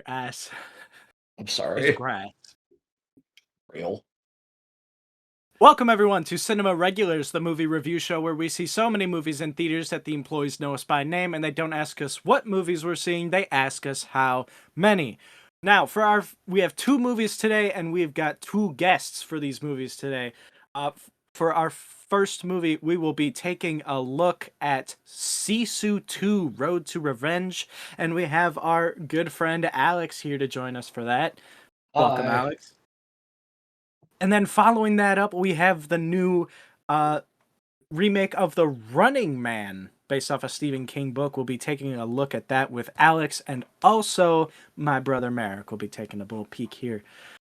ass. I'm It's sorry. grass. Real. Welcome everyone to Cinema Regulars, the movie review show where we see so many movies in theaters that the employees know us by name and they don't ask us what movies we're seeing, they ask us how many. Now, we have two movies today and we've got two guests for these movies today. For our first movie, we will be taking a look at Sisu 2: Road to Revenge, and we have our good friend Alex here to join us for that. Welcome, Hi. Alex. And then following that up, we have the new remake of The Running Man, based off a Stephen King book. We'll be taking a look at that with Alex, and also my brother Merrick will be taking a little peek here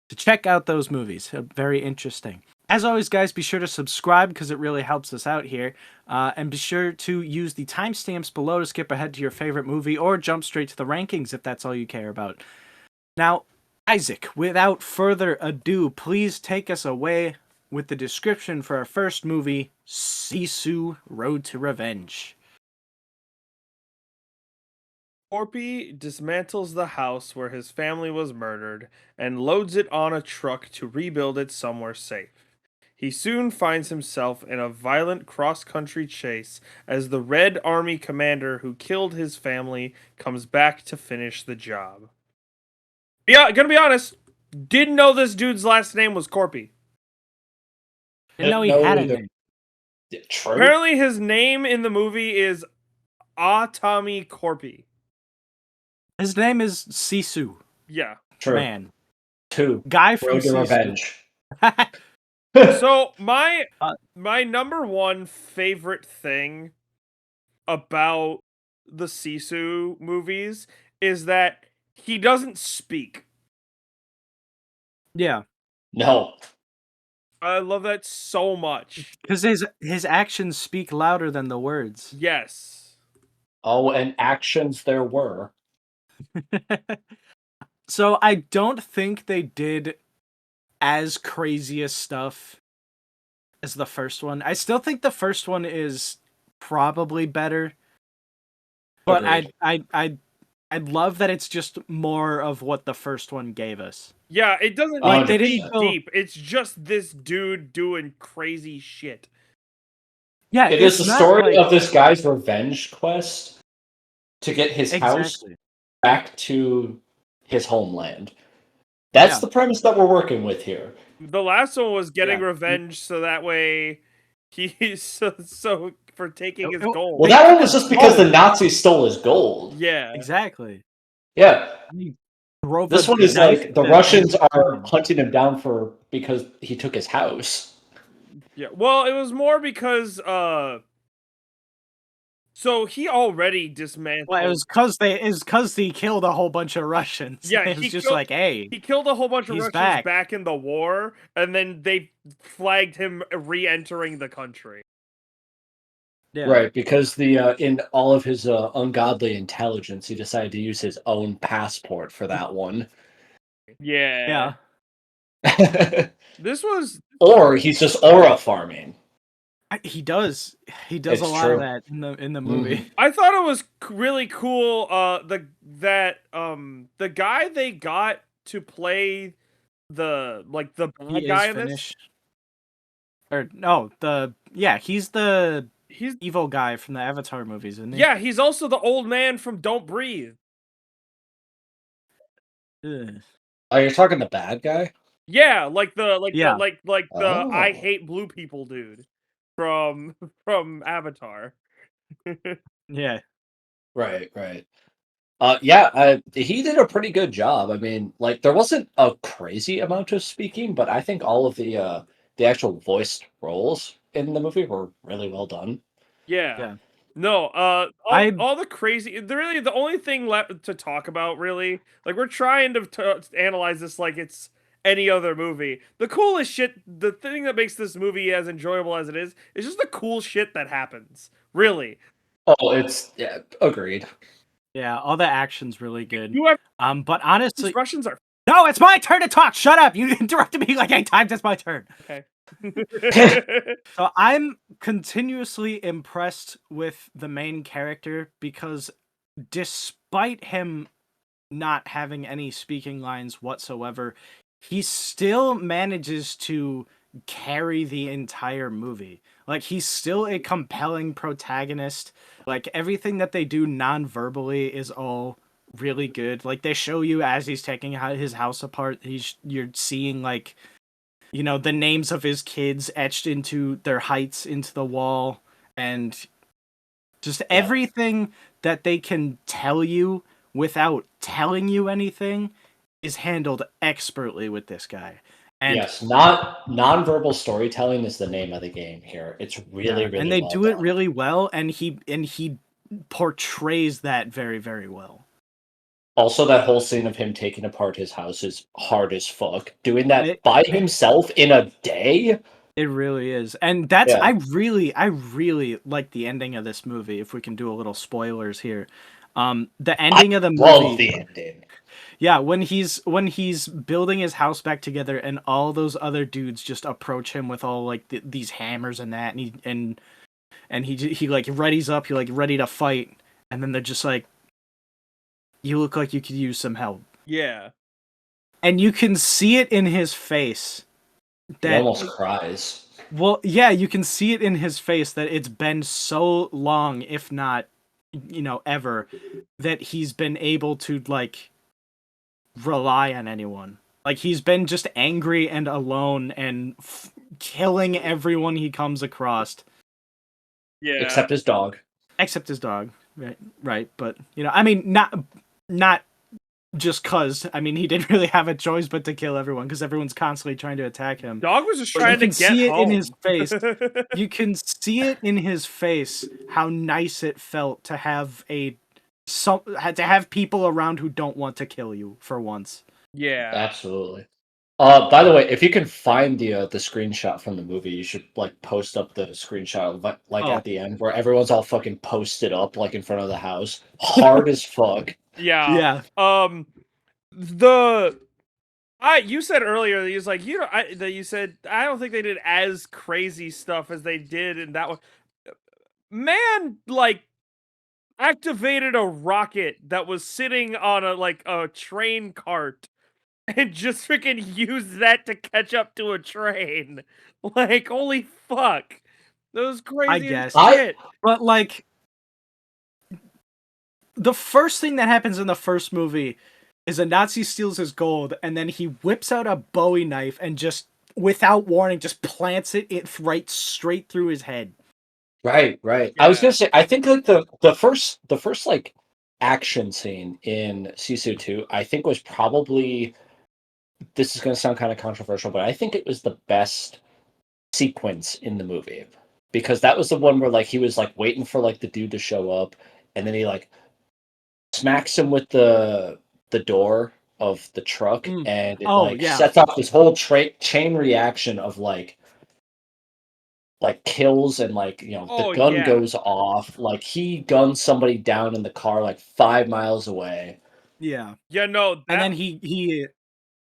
to check out those movies. Very interesting. As always, guys, be sure to subscribe because it really helps us out here. And be sure to use the timestamps below to skip ahead to your favorite movie or jump straight to the rankings if that's all you care about. Now, Isaac, without further ado, please take us away with the description for our first movie, Sisu: Road to Revenge. Corpy dismantles the house where his family was murdered and loads it on a truck to rebuild it somewhere safe. He soon finds himself in a violent cross-country chase as the Red Army commander who killed his family comes back to finish the job. Yeah, gonna be honest, didn't know this dude's last name was Corpy. Didn't know he No, had a either. name. True. Apparently his name in the movie is Tommy Corpy. His name is Sisu. Yeah. True. Man. 2. Guy from Road to Sisu. Revenge. So my number one favorite thing about the Sisu movies is that he doesn't speak. Yeah. No. I love that so much. Because his actions speak louder than the words. Yes. Oh, and actions there were. So I don't think they did as crazy a stuff as the first one. I still think the first one is probably better. But Agreed. I love that it's just more of what the first one gave us. Yeah, it doesn't Like, need they to be didn't go... deep. It's just this dude doing crazy shit. Yeah, It is the not story like... of this guy's revenge quest to get his house Exactly. back to his homeland. That's Yeah. the premise that we're working with here. The last one was getting Yeah. revenge so that way he's so for taking his gold. Well, that one was just because the Nazis stole his gold. Yeah. Exactly. Yeah. He drove This a one is knife like the to Russians his are home. hunting him down because he took his house. Yeah. Well, it was more because so he already dismantled. Well, it was because he killed a whole bunch of Russians. Yeah, it was just like, hey, he killed a whole bunch of he's Russians back. back in the war, and then they flagged him re-entering the country. Yeah. Right, because the in all of his ungodly intelligence, he decided to use his own passport for that one. Yeah. Yeah. This was... Or he's just aura farming. He does. He does It's a lot true. of that in the movie. Mhm. I thought it was really cool. The guy they got to play the bad He guy is in this. finished. Or no, he's the evil guy from the Avatar movies, isn't he? Yeah, he's also the old man from Don't Breathe. Ugh. Oh, you're talking the bad guy? Yeah, like the Oh. I hate blue people dude from Avatar. Yeah. Right. He did a pretty good job. I mean, like there wasn't a crazy amount of speaking, but I think all of the actual voiced roles in the movie were really well done. Yeah. No, all the crazy... really, the only thing left to talk about, really, like, we're trying to analyze this like it's any other movie. The coolest shit, the thing that makes this movie as enjoyable as it is just the cool shit that happens. Really. Oh, agreed. Yeah, all the action's really good. You have... but honestly, these Russians are... No, it's my turn to talk. Shut up. You interrupted me like 8 times. It's my turn. Okay. So I'm continuously impressed with the main character because despite him not having any speaking lines whatsoever, he still manages to carry the entire movie. Like, he's still a compelling protagonist. Like, everything that they do non-verbally is all really good. Like, they show you as he's taking his house apart, you're seeing, like, you know, the names of his kids etched into their heights into the wall, and just everything that they can tell you without telling you anything is handled expertly with this guy. And Yes, not nonverbal storytelling is the name of the game here. It's really, yeah, and really they well do it done. really well, and he portrays that very, very well. Also, that whole scene of him taking apart his house is hard as fuck. Doing that It by himself in a day? it really is. And that's Yeah. I really like the ending of this movie, if we can do a little spoilers here. The ending of the Love movie, the ending. yeah, when he's building his house back together, and all those other dudes just approach him with all like these hammers and that, and he like readies up, he like ready to fight, and then they're just like, "You look like you could use some help," Yeah. and you can see it in his face. He That almost cries. Well, yeah, you can see it in his face that it's been so long, if not, you know, ever, that he's been able to like rely on anyone. Like, he's been just angry and alone and killing everyone he comes across, Yeah. Except his dog. except his dog. Right. But you know, I mean, not just cause. I mean, he didn't really have a choice but to kill everyone, because everyone's constantly trying to attack him. Dog was just But trying you to can get see it home. in his face. You can see it in his face how nice it felt to have to have people around who don't want to kill you for once. Yeah. Absolutely. By the way, if you can find the screenshot from the movie, you should like post up the screenshot like Oh. at the end where everyone's all fucking posted up like in front of the house, hard as fuck. Yeah. Yeah. You said earlier that you was like, that you said I don't think they did as crazy stuff as they did in that one. Man, like, activated a rocket that was sitting on a train cart and just freaking used that to catch up to a train. Like, holy fuck. That was I crazy as guess. shit. But like, the first thing that happens in the first movie is a Nazi steals his gold, and then he whips out a Bowie knife and just, without warning, just plants it right straight through his head. Right. I was gonna say, I think like the first like action scene in Sisu 2, I think was probably, this is gonna sound kind of controversial, but I think it was the best sequence in the movie. Because that was the one where like he was like waiting for like the dude to show up, and then he like smacks him with the door of the truck, and it like sets off this whole chain reaction of like kills, and like, you know, the gun goes off, like he guns somebody down in the car like 5 miles away. Yeah. Yeah, no, And then he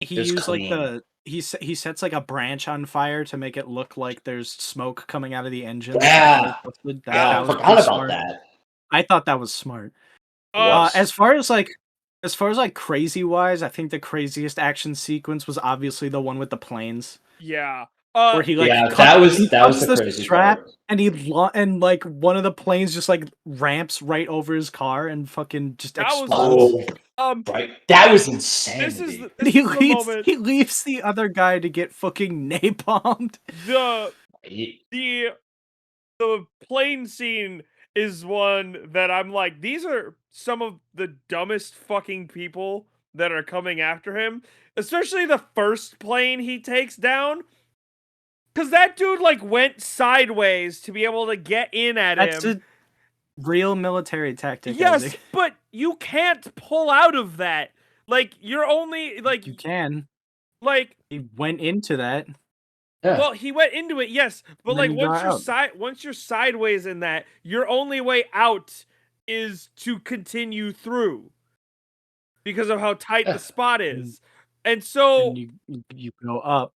used like clean. he sets like a branch on fire to make it look like there's smoke coming out of the engine. Yeah. That was Forgot pretty about smart. that. I thought that was smart. Was. As far as like crazy wise, I think the craziest action sequence was obviously the one with the planes. Yeah. Where he like that was cuts the crazy strap, part. and like one of the planes just like ramps right over his car and fucking just explodes. Right. That was insanity. He leaves the other guy to get fucking napalmed. The plane scene is one that I'm like, these are some of the dumbest fucking people that are coming after him. Especially the first plane he takes down. Because that dude, like, went sideways to be able to get in at him. That's a real military tactic. Yes, but you can't pull out of that. Like, you're only, like... You can. Like... He went into that. Yeah. Well, he went into it, yes. But, like, once you're sideways in that, your only way out is to continue through. Because of how tight the spot is. And so... And you go up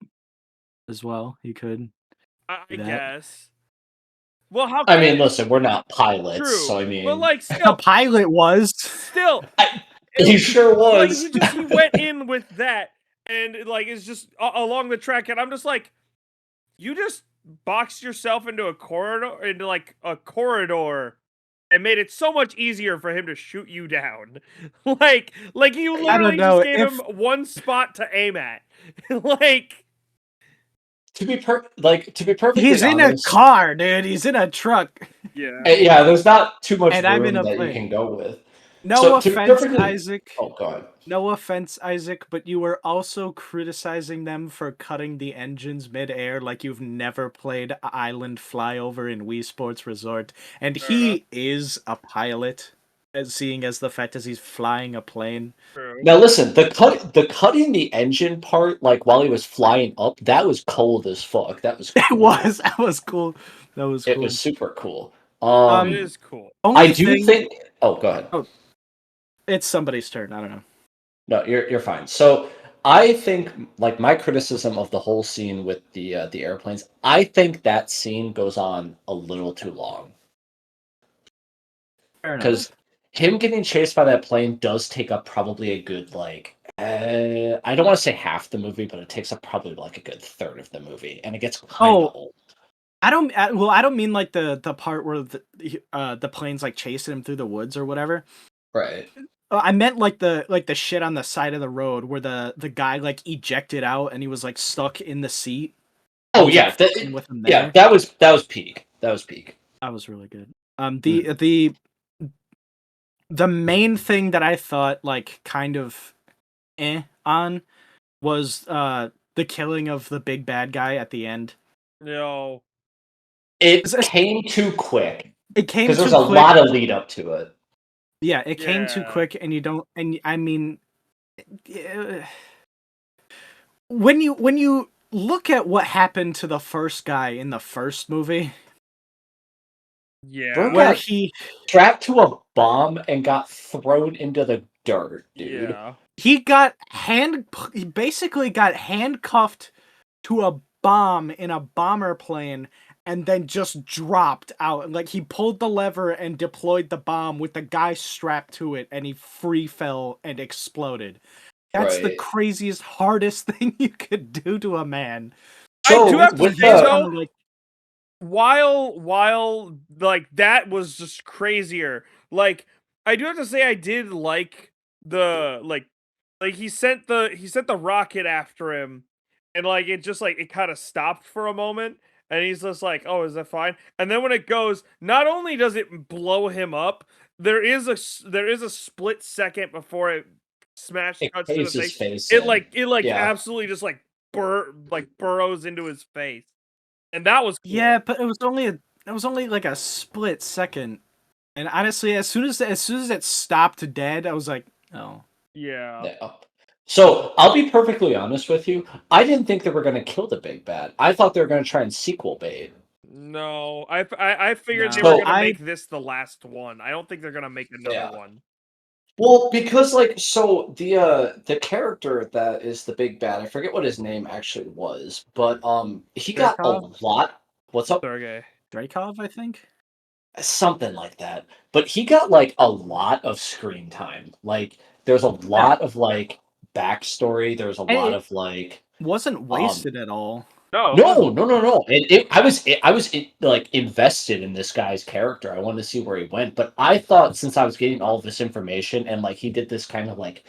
as well. You could. I guess. Well, how? I mean, listen, we're not pilots, True. so I mean, but like, still, the pilot was still. He sure Like was. he went in with that, and like it's just along the track, and I'm just like, you just boxed yourself into a corridor, and made it so much easier for him to shoot you down. like you I don't literally just know gave if him one spot to aim at. like to be perfectly he's in a honest, car, dude. He's in a truck, yeah. yeah, there's not too much and I'm in room a that you plane. can go with. No So to be offense, perfectly, Isaac. oh god, No offense, Isaac, but you were also criticizing them for cutting the engines mid-air like you've never played Island Flyover in Wii Sports Resort. And Fair enough. he is a pilot, as seeing as the fact as he's flying a plane. True. now listen, the cutting the engine part, like while he was flying up, that was cold as fuck. That was It cool. was. That was cool. That was It cool. was super cool. It is cool. Only I do thing. think. Oh, go ahead. Oh, it's somebody's turn. I don't know. No, you're fine. So I think like my criticism of the whole scene with the airplanes, I think that scene goes on a little too long Fair because enough. him getting chased by that plane does take up probably a good like I don't want to say half the movie, but it takes up probably like a good third of the movie, and it gets kind of Oh, old. well, I don't mean like the part where the plane's like chasing him through the woods or whatever. Right. I meant like the shit on the side of the road where the guy like ejected out and he was like stuck in the seat. Oh Was, yeah, like, fucking with him yeah, there. that was peak. That was peak. That was really good. The main thing that I thought like kind of on was the killing of the big bad guy at the end. No. It came too quick It came because there was too a quick. lot of lead up to it. Yeah, it came too Yeah. quick, and you don't. And I mean, when you look at what happened to the first guy in the first movie, Yeah. Bro where got he strapped to a bomb and got thrown into the dirt, dude. Yeah. he basically got handcuffed to a bomb in a bomber plane and then just dropped out. Like he pulled the lever and deployed the bomb with the guy strapped to it, and he free fell and exploded. That's the Right. craziest, hardest thing you could do to a man. I do So have to with say Just the though, kinda like, while like that was just crazier. Like I do have to say I did like the like he sent the rocket after him, and like it just like it kind of stopped for a moment, and he's just like, "Oh, is that fine?" And then when it goes, not only does it blow him up, there is a split second before it smash it cuts to the caves his face. face It in. like it like Yeah. absolutely just like burrows into his face. And that was cool. yeah, but it was only like a split second. And honestly, as soon as it stopped dead, I was like, oh. Yeah. Yeah. So I'll be perfectly honest with you. I didn't think they were going to kill the big bad. I thought they were going to try and sequel bait. No, I figured they No, were So gonna make this the last one. I don't think they're gonna make another yeah. one. Well, because like so the character that is the big bad, I forget what his name actually was, but he got a Dreykov? lot. What's up? Sergey. Dreykov, I think. Something like that. But he got like a lot of screen time. Like there's a Yeah. lot of like backstory. There's a And lot it of like wasn't um wasted at all. No, it no, wasn't. no, no, no. I was like invested in this guy's character. I wanted to see where he went. But I thought since I was getting all this information and like he did this kind of like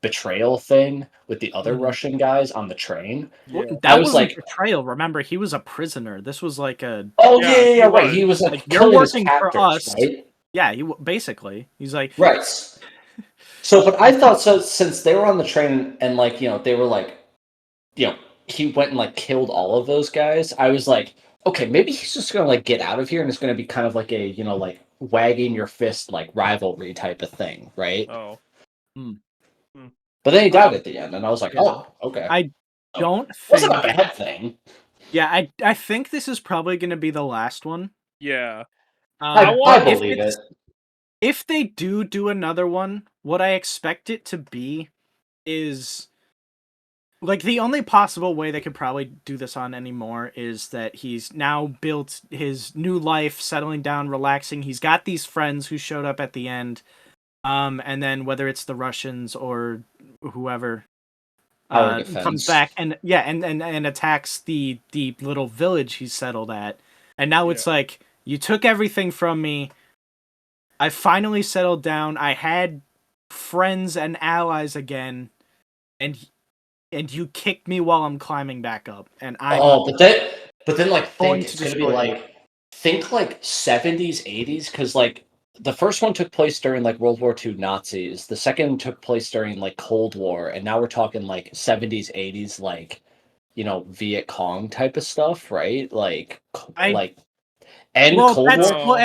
betrayal thing with the other Mhm. Russian guys on the train, Well, Yeah. I that was wasn't like, betrayal. Remember, he was a prisoner. This was like a oh yeah, Yeah, yeah, he yeah, right. He was was. like like you're killing his working for captors, us. right? Yeah, basically he's like, Right. So, but I thought so since they were on the train and like they were like he went and like killed all of those guys. I was like, okay, maybe he's just gonna like get out of here and it's gonna be kind of like a like wagging your fist like rivalry type of thing, right? Oh. hmm. Hmm. But then he died Well, at the end, and I was like, Yeah. oh, okay. I So, don't wasn't a think. bad thing. Yeah, I think this is probably going to be the last one. yeah. I believe it. If they do another one, what I expect it to be is like the only possible way they could probably do this on anymore is that he's now built his new life, settling down, relaxing. He's got these friends who showed up at the end, And then whether it's the Russians or whoever Our comes defense. back and and attacks the little village he's settled at. And now Yeah. it's like, you took everything from me. I finally settled down. I had friends and allies again, and you kicked me while I'm climbing back up, and I'm Oh, but then like going think to it's gonna be destroy you. like think like 70s, 80s, because like the first one took place during like World War II Nazis. The second took place during like Cold War, and now we're talking like 70s, 80s, like Viet Cong type of stuff, right? I Like and Cold War. No.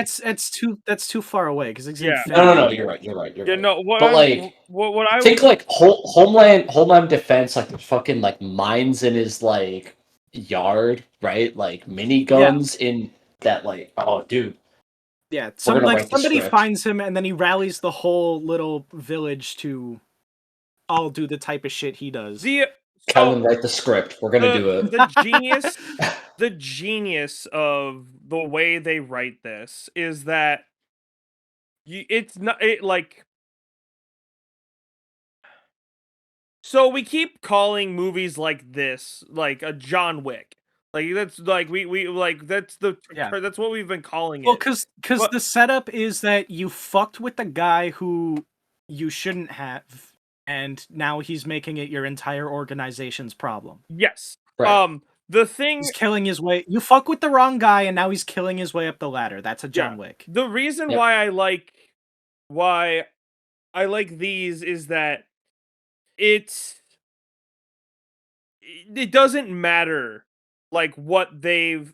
that's too far away because it's in Yeah. No. February. You're right. You're right. You're Yeah. right. No. But like, What I think was. like Homeland Defense, like there's fucking like mines in his like yard, right? Like mini Yeah, guns in that. Like, oh, dude, yeah. we're Some gonna like write the somebody script. finds him, and then he rallies the whole little village to all do the type of shit he does. The Kellen, so write the script. We're gonna do it. the genius of the way they write this is that it's not like, so we keep calling movies like this like a John Wick. Like that's like we like Yeah. that's what we've been calling Well, it. because But the setup is that you fucked with the guy who you shouldn't have, and now he's making it your entire organization's problem. yes. Right. The He's thing killing his way. You fuck with the wrong guy, and now he's killing his way up the ladder. That's a yeah. John Wick. The reason Yep. why I like these is that it's it doesn't matter like what they've.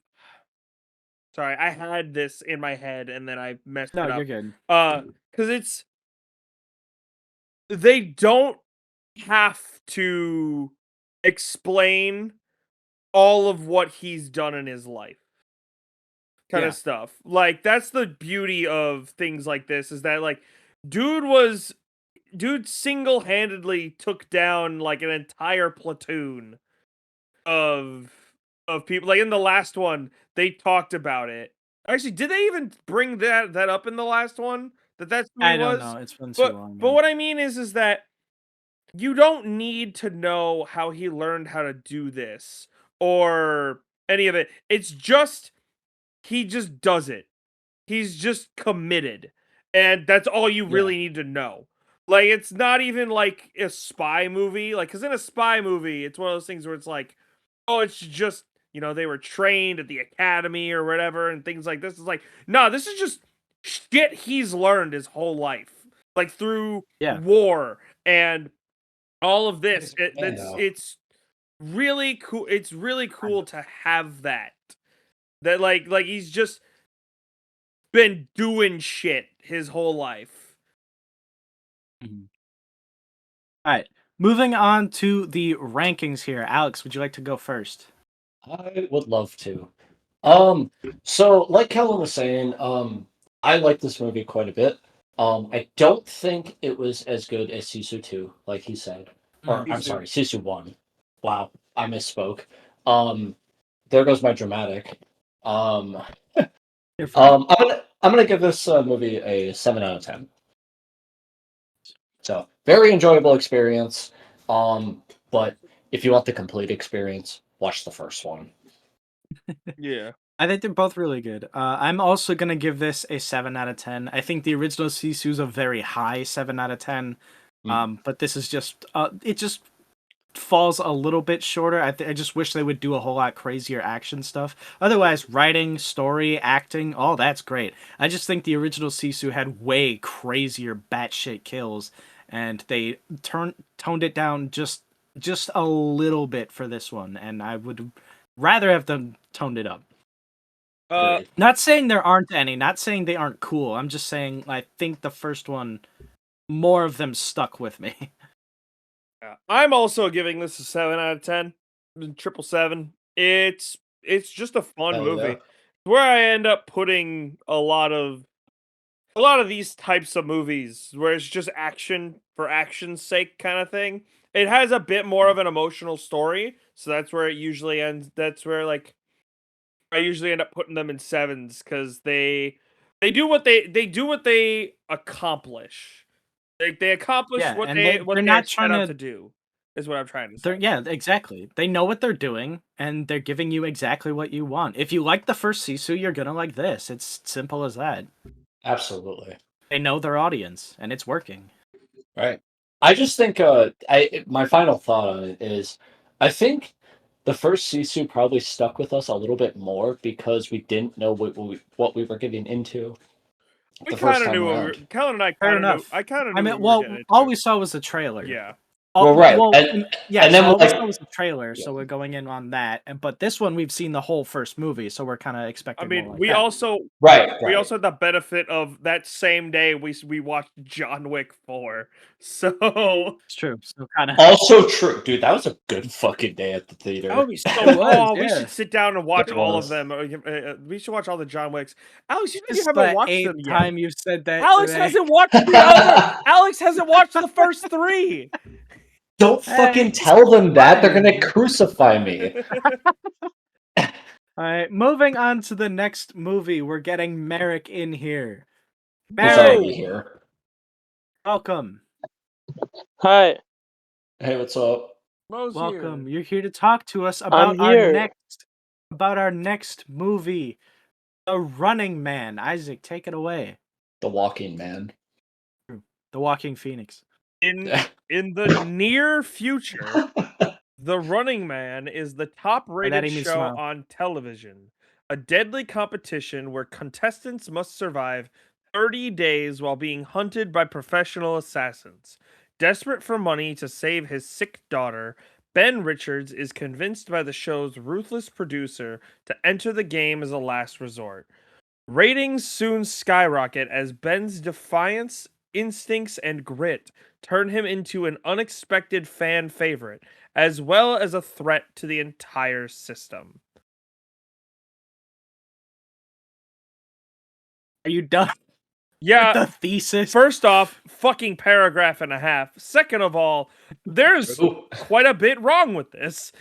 Sorry, I had this in my head and then I messed No, it you're up. good. Because they don't have to explain all of what he's done in his life, kind Yeah, of stuff. Like that's the beauty of things like this, is that like dude was dude single-handedly took down like an entire platoon of people. Like in the last one, they talked about it. Actually, did they even bring that up in the last one? That's who he I don't was? know. It's been too But long now. what I mean is that you don't need to know how he learned how to do this or any of it. It's just he just does it. He's just committed. And that's all you Yeah, really need to know. Like it's not even like a spy movie. Like cuz in a spy movie, it's one of those things where it's like, oh, it's just, they were trained at the academy or whatever and things like this. Is like, no, this is just shit he's learned his whole life. Like through yeah. war and all of He's this. a man, though. It's really cool. It's really cool to have that. That like he's just been doing shit his whole life. Mhm. All right. Moving on to the rankings here. Alex, would you like to go first? I would love to. So like Kellen was saying, I like this movie quite a bit. I don't think it was as good as Sisu 2, like he said. Or I'm Sisu. sorry, Sisu 1. Wow, I misspoke. Um, there goes my dramatic. Um, You're fine. I'm gonna give this movie a 7 out of 10. So very enjoyable experience. But if you want the complete experience, watch the first one. Yeah. I think they're both really good. I'm also gonna give this a 7 out of 10. I think the original Sisu is a very high 7 out of 10. Mm. But this is just it just falls a little bit shorter. I just wish they would do a whole lot crazier action stuff. Otherwise, writing, story, acting, all that's great. I just think the original Sisu had way crazier batshit kills, and they toned it down just a little bit for this one, and I would rather have them toned it up. Uh, Not saying there aren't any, not saying they aren't cool. I'm just saying I think the first one, more of them stuck with me. yeah. I'm also giving this a 7 out of 10. 777. It's just a fun Hell yeah. movie. Where I end up putting a lot of these types of movies where it's just action for action's sake kind of thing. It has a bit more of an emotional story, so that's where it usually ends. That's where like I usually end up putting them in sevens because they do what they accomplish. They accomplished Yeah, what and they they're not set trying out to. to do. Is what I'm trying to They're say. yeah, exactly. They know what they're doing, and they're giving you exactly what you want. If you like the first Sisu, you're gonna like this. It's simple as that. Absolutely. They know their audience, and it's working. Right. I just think my final thought on it is I think the first Sisu probably stuck with us a little bit more because we didn't know what we were getting into We the kind first of time knew what we were. around. Kellen and I Fair kind of knew. enough. I kind of I knew mean, what we were well, getting all into. we saw was the trailer. Yeah. Well, right. Yeah, and so then all we like saw was the trailer, so we're going in on that. But this one, we've seen the whole first movie, so we're kind of I expecting mean, more like we that. also right. we also had the benefit of that same day we watched John Wick 4. So It's true. So kind of. Also true, dude. That was a good fucking day at the that theater. would be so. It was, We yeah. should sit down and watch It all of was. them. We should watch all the John Wicks. Alex, you said This you is haven't the watched 8th them yet. time you've said that Alex today. hasn't watched the other. Alex hasn't watched the first 3. Don't fucking It's tell them that. They're fine. gonna crucify me. All right, moving on to the next movie. We're getting Merrick in here. He's Merrick, already here. welcome. Hi, Hey, what's up? Mo's Welcome. here. You're here to talk to us I'm about here. our next movie, The Running Man. Isaac, take it away. The Walking Man. The Walking Phoenix. In the near future, The Running Man is the that top-rated made me show smile. on television. A deadly competition where contestants must survive 30 days while being hunted by professional assassins. Desperate for money to save his sick daughter, Ben Richards is convinced by the show's ruthless producer to enter the game as a last resort. Ratings soon skyrocket as Ben's defiance, instincts, and grit turn him into an unexpected fan favorite, as well as a threat to the entire system. Are you done Yeah, with the thesis? first off, fucking paragraph and a half. Second of all, there's Ooh. quite a bit wrong with this.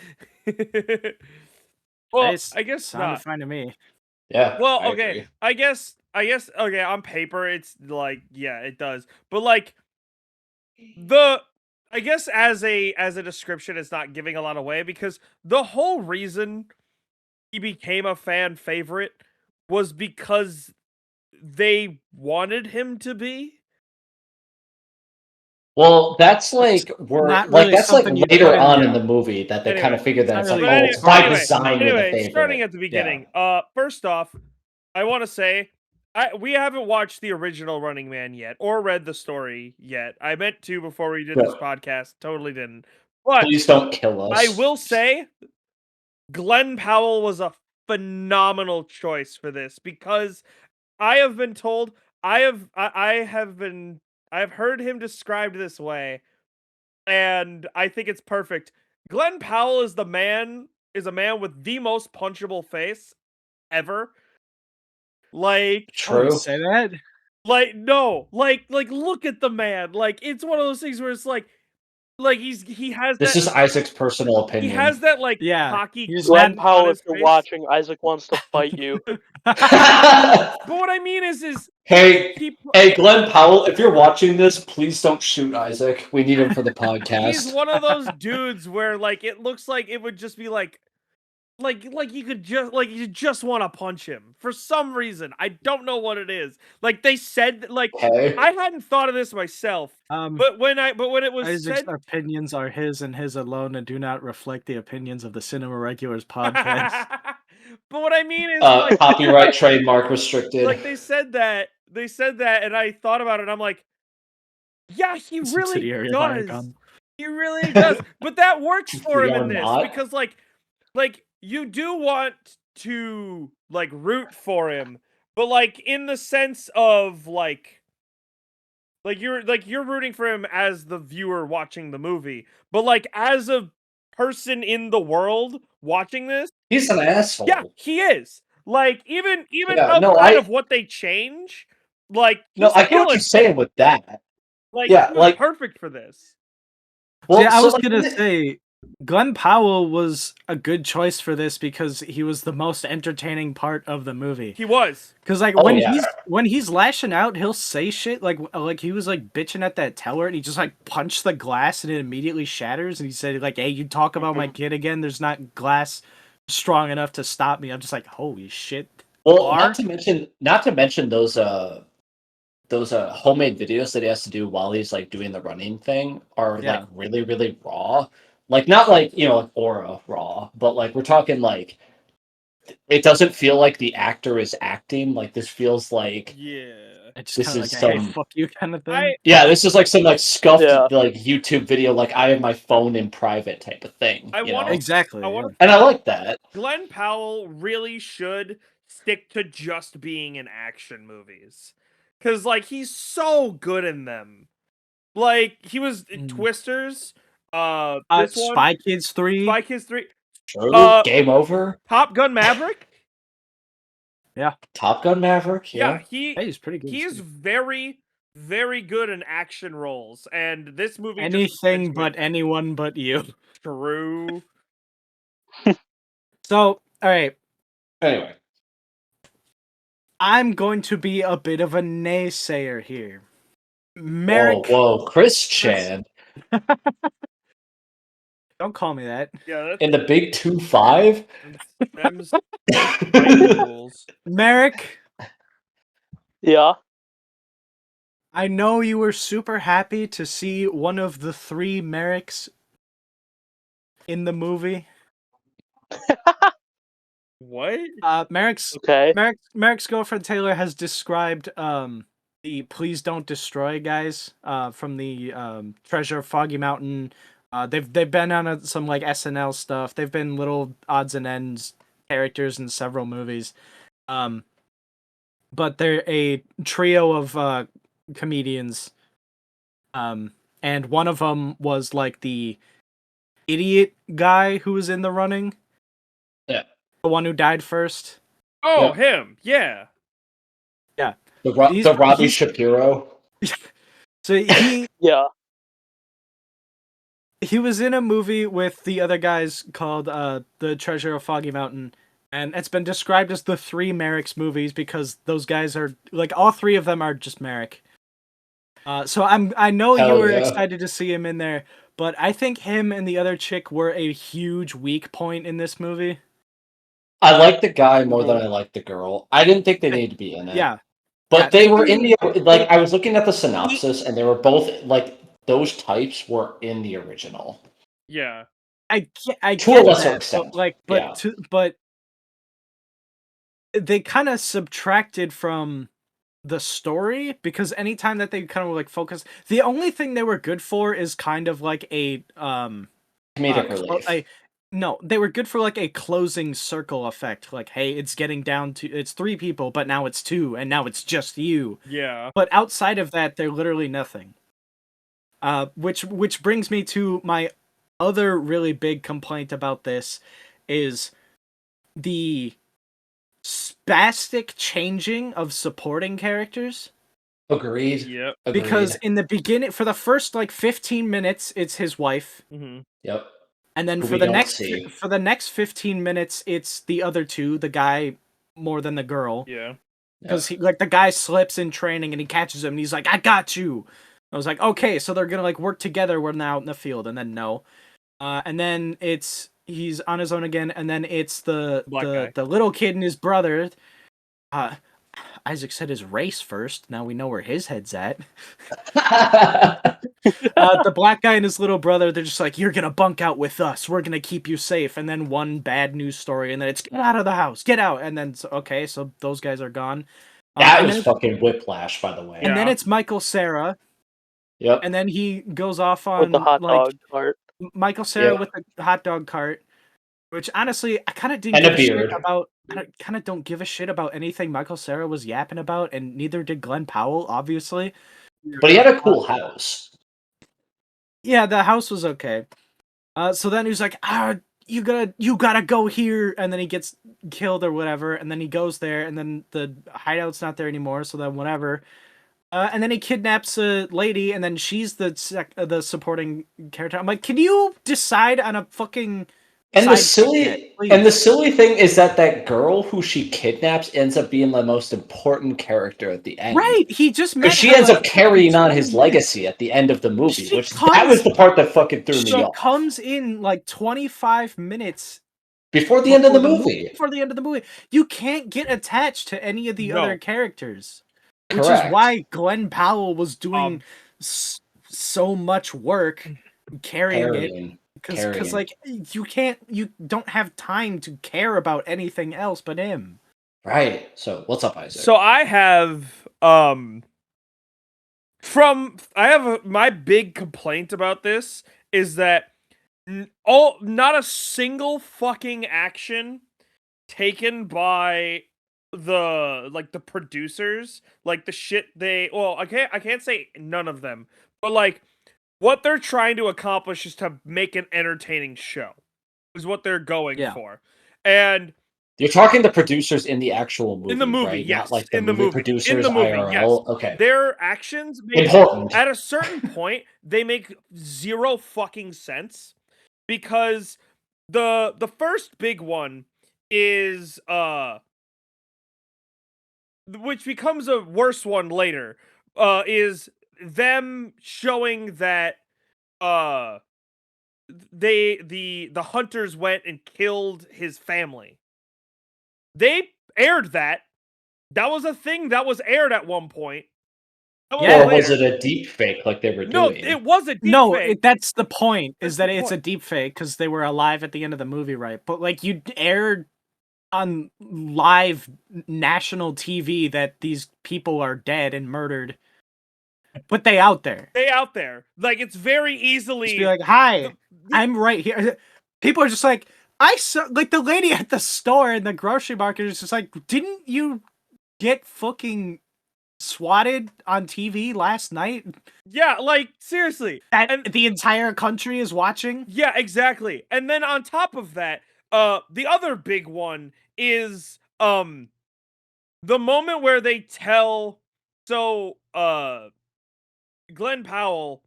Well, It's I guess sounded not. fine to me. Yeah. Well, I okay. agree. I guess okay, on paper it's like yeah, it does. But like I guess as a description it's not giving a lot away because the whole reason he became a fan favorite was because they wanted him to be. Well, that's like Not really that's like something you later put in on there. in the movie that they kind of Anyway, figure that not it's really like, but oh, anyway, it's by targeted design you're the favorite. starting at the Yeah. beginning. First off, I want to say we haven't watched the original Running Man yet or read the story yet. I meant to before we did this podcast, totally didn't. But Please don't kill us. I will say Glenn Powell was a phenomenal choice for this because I have been told I've heard him described this way, and I think it's perfect. Glenn Powell is a man with the most punchable face ever. Like I wouldn't True. say that. no, like look at the man. Like it's one of those things where it's like he has This that is Isaac's personal he opinion. has that like Yeah, cocky he's Glenn grin on Powell, if his you're face. watching, Isaac wants to fight you. But what I mean is hey, he hey, Glenn Powell, if you're watching this, please don't shoot Isaac. We need him for the podcast. he's one of those dudes where like it looks like it would just be like you just want to punch him for some reason. I don't know what it is. Like they said like Okay. I hadn't thought of this myself. But when it was Isaac's said opinions are his and his alone and do not reflect the opinions of the Cinema Regulars podcast. But what I mean is like Copyright trademark restricted. like they said that and I thought about it and I'm like, yeah, he really Subsidiary of does. Viacom. He really does. But that works for We him are in this not. because like you do want to like root for him, but like in the sense of like you're rooting for him as the viewer watching the movie, but like as a person in the world watching this, He's an asshole. yeah, he is. Like even Yeah, outside of what they change, like No, he's I get what killing you're saying with that. like Yeah, he was like perfect for this. well, See, I so, was like, gonna say Glenn Powell was a good choice for this because he was the most entertaining part of the movie. He was. Because like Oh, when yeah. he's lashing out, he'll say shit like he was like bitching at that teller, and he just like punched the glass and it immediately shatters. And he said like, "Hey, you talk about my kid again? There's not glass strong enough to stop me." I'm just like, holy shit. Well, Are? not to mention those homemade videos that he has to do while he's like doing the running thing are Yeah. like really, really raw. Like not like, like aura raw, but like we're talking like it doesn't feel like the actor is acting. Like this feels like Yeah. It's just this kind of is like a hey, some fuck you kind of thing. this is like some like scuffed Yeah. like YouTube video, like I have my phone in private type of thing. I want Exactly. I want Yeah. And I like that. Glenn Powell really should stick to just being in action movies. Cause like he's so good in them. Like he was in Mm. Twisters, this one, Spy Kids 3. Spy Kids 3, True. Game Over. Top Gun Maverick. Yeah. Top Gun Maverick. Yeah, Yeah. he Hey, he's pretty good. he is too. very, very good in action roles, and this movie just Anything fits but with anyone but you. true. So, all right. Anyway. I'm going to be a bit of a naysayer here. Merrick, Whoa, Chris Chan don't call me that. Yeah, in the Big 2-5. them's fighting rules. Merrick, Yeah. I know you were super happy to see one of the 3 Merricks in the movie. What? Merrick's Okay. Merrick's girlfriend Taylor has described the Please Don't Destroy guys from the Treasure of Foggy Mountain. They've been on some like SNL stuff. They've been little odds and ends characters in several movies. But they're a trio of comedians. And one of them was like the idiot guy who was in the running. Yeah. The one who died first. Oh, Yep. him. Yeah. Yeah. The Robbie Shapiro. So Yeah. he was in a movie with the other guys called The Treasure of Foggy Mountain, and it's been described as the 3 Merrick's movies because those guys are like all 3 of them are just Merrick. So I know you Hell were yeah. excited to see him in there, but I think him and the other chick were a huge weak point in this movie. I like the guy more than I like the girl. I didn't think they needed to be in it. Yeah. But Yeah, they were in the like I was looking at the synopsis and they were both like those types were in the original. Yeah. I To a get lesser that, extent. but they kind of subtracted from the story because anytime that they kind of like focus, the only thing they were good for is kind of like a Comedic relief. no, they were good for like a closing circle effect. Like, hey, it's getting down to it's 3 people, but now it's 2, and now it's just you. Yeah. But outside of that, they're literally nothing. Which brings me to my other really big complaint about this is the spastic changing of supporting characters. Agreed. Yep. Agreed. Because in the beginning, for the first like 15 minutes, it's his wife, Mm-hmm. Yep. and then Who for we the don't next see. for the next 15 minutes, it's the other 2, the guy more than the girl. Yeah. Because he like the guy slips in training and he catches him and he's like, "I got you." I was like, "Okay, so they're gonna like work together when they're out in the field," and then no, and then he's on his own again, and then it's the Black guy. the little kid and his brother. Isaac said his race first. Now we know where his head's at. The black guy and his little brother, they're just like, "You're gonna bunk out with us. We're gonna keep you safe." And then one bad news story, and then it's, "Get out of the house, get out." And then okay, so those guys are gone. That and was then fucking whiplash, by the way. and then Yeah. it's Michael Cera, Yep. and then he goes off With on the hot like dog cart. Michael Cera Yep. with the hot dog cart, which honestly I kind of didn't And a give a shit beard. about. I kind of don't give a shit about anything Michael Cera was yapping about, and neither did Glenn Powell, obviously. But he had a cool house. Yeah, the house was okay. So then he was like, you gotta go here," and then he gets killed or whatever, and then he goes there, and then the hideout's not there anymore, so then whatever. And then he kidnaps a lady, and then she's the supporting character. I'm like, can you decide on a fucking And the side chick yet, silly thing is that girl who she kidnaps ends up being the most important character at the end. Right, he just Because met she her, ends like, up carrying on 20 his minutes. legacy at the end of the movie, She that was the part that fucking threw me She off. comes in like 25 minutes Before the end of the movie. Before the end of the movie. You can't get attached to any of the other characters. Which is Correct. why Glenn Powell was doing so much work carrying it. Because like you don't have time to care about anything else but him. Right. So what's up, Isaac? So I have my big complaint about this is that not a single fucking action taken by the producers, like the shit I can't say none of them, but like what they're trying to accomplish is to make an entertaining show is what they're going for. And you're talking the producers in the actual movie, in the movie, right? yes. Not like the in the movie producers in the movie, IRL. yes. Okay. Their actions Important. at a certain point, they make zero fucking sense because the first big one is which becomes a worse one later, is them showing that the hunters went and killed his family. They aired that. That was a thing that was aired at one point. Or was it a deep fake like they were doing? No, it was a deep fake. That's the point, is that it's a deep fake because they were alive at the end of the movie, right? But like you aired on live national TV that these people are dead and murdered. But they out there. Like, it's very easily... Just be like, hi, I'm right here. People are just like, I saw... Like, the lady at the store in the grocery market is just like, didn't you get fucking swatted on TV last night? Yeah, like, seriously. And the entire country is watching? Yeah, exactly. And then on top of that, the other big one is, the moment where they tell... So, Glenn Powell,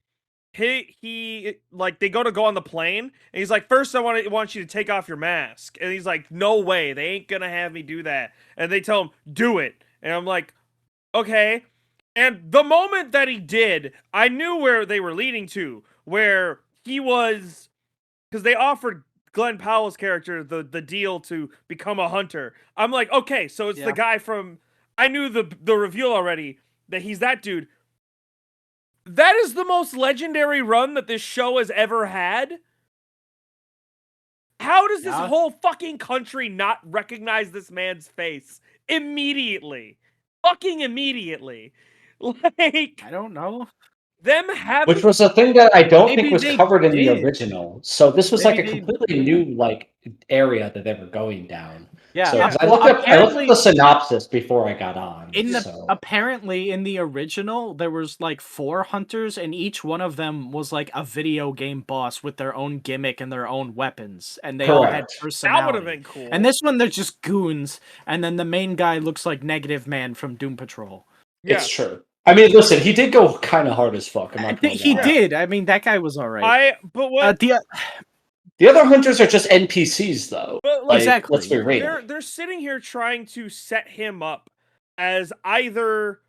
he like, they go on the plane, and he's like, first I want you to take off your mask. And he's like, no way, they ain't gonna have me do that. And they tell him, do it. And I'm like, okay. And the moment that he did, I knew where they were leading to, where he was, because they offered Glenn Powell's character the deal to become a hunter. I'm like, okay, so it's the guy from, I knew the reveal already, that he's that dude. That is the most legendary run that this show has ever had. How does this whole fucking country not recognize this man's face immediately? Fucking immediately. Like, I don't know. Which was a thing that I don't think was covered in the original. So this was like a completely new like area that they were going down. Yeah, so, I looked up the synopsis before I got on. Apparently in the original there was like 4 hunters, and each one of them was like a video game boss with their own gimmick and their own weapons, and they all had personality. That would have been cool. And this one they're just goons, and then the main guy looks like Negative Man from Doom Patrol. It's true. I mean, listen, he did go kind of hard as fuck. He did. I mean, that guy was all right. The other hunters are just NPCs, though. Like, exactly. Let's be real. They're sitting here trying to set him up as either